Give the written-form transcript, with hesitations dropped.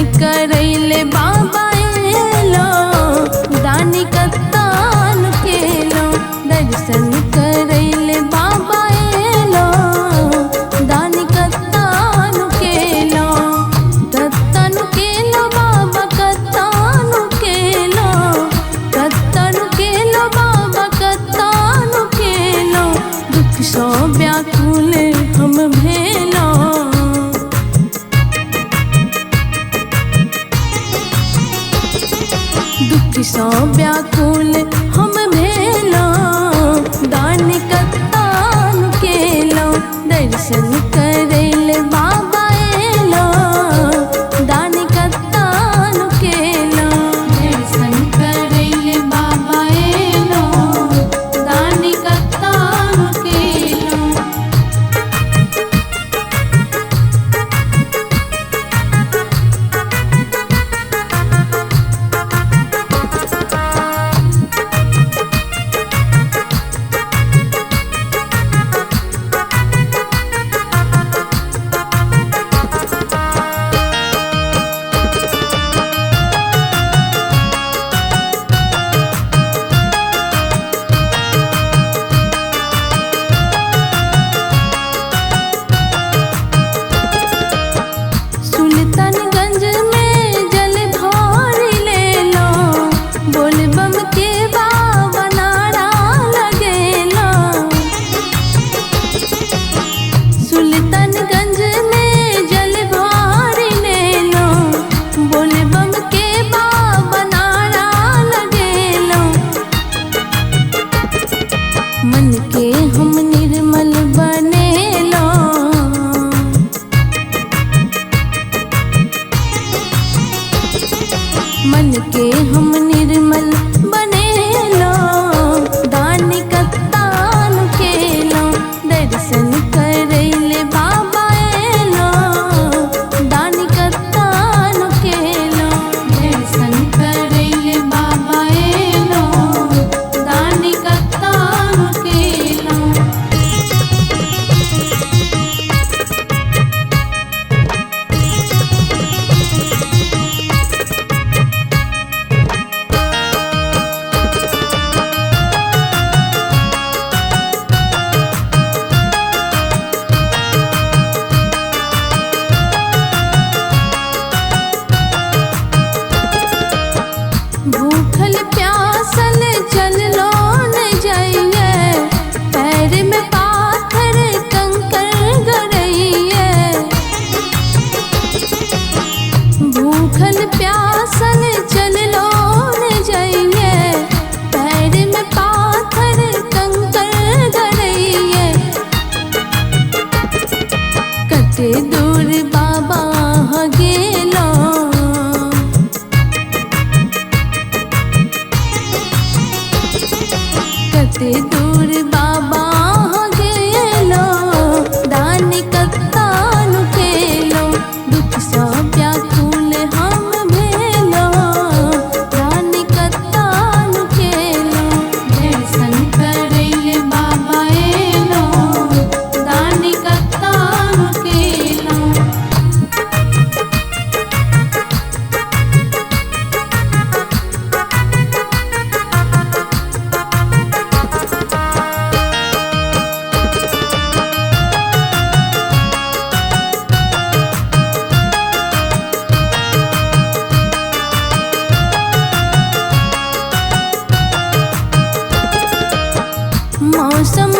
करैले बाबा एलो दानी कत्तान केलो। दर्शन करैले बाबा एलो दानी कत्तान केलो। कत्तान केलो बाबा कत्तान केलो। कत्तान केलो बाबा कत्तान केलो। दुख सो व्याकुल हम भेलो। दुख सो व्याकुल हम भेलो दानी कत्तान केलो। दर्शन करैले बाबा एलो दानी कत्तान केलो। दर्शन करैले बाबा एलो दानी कत्तान केलो। सुल्तानगंज में जल भर ले लो। बोल बम के बाबा नारा लगेलो। सुल्तानगंज में जल भर ले लो। बोल बम के बाबा नारा लगेलो। मन के हम निर्मल बनेलो। मन के हम निर्मल बनेलो दानी कत्तान केलो। दर्शन करैले बाबा एलो दानी कत्तान केलो। दर्शन करैले बाबा एलो दानी कत्तान केलो। भूखल प्यासल चललो न जाइए। पैर में पाथर कंकर गड़इए। भूखल प्यासल चललो न जाइए। पैर में पाथर कंकर गड़इए। कते दूर बाबा गेलो। कते दूर बाबा गेलो दानी कत्तान केलो। दुख सो व्याकुल हम भेलो दानी कत्तान केलो। दर्शन करैले बाबा एलो दानी कत्तान केलो। मौसम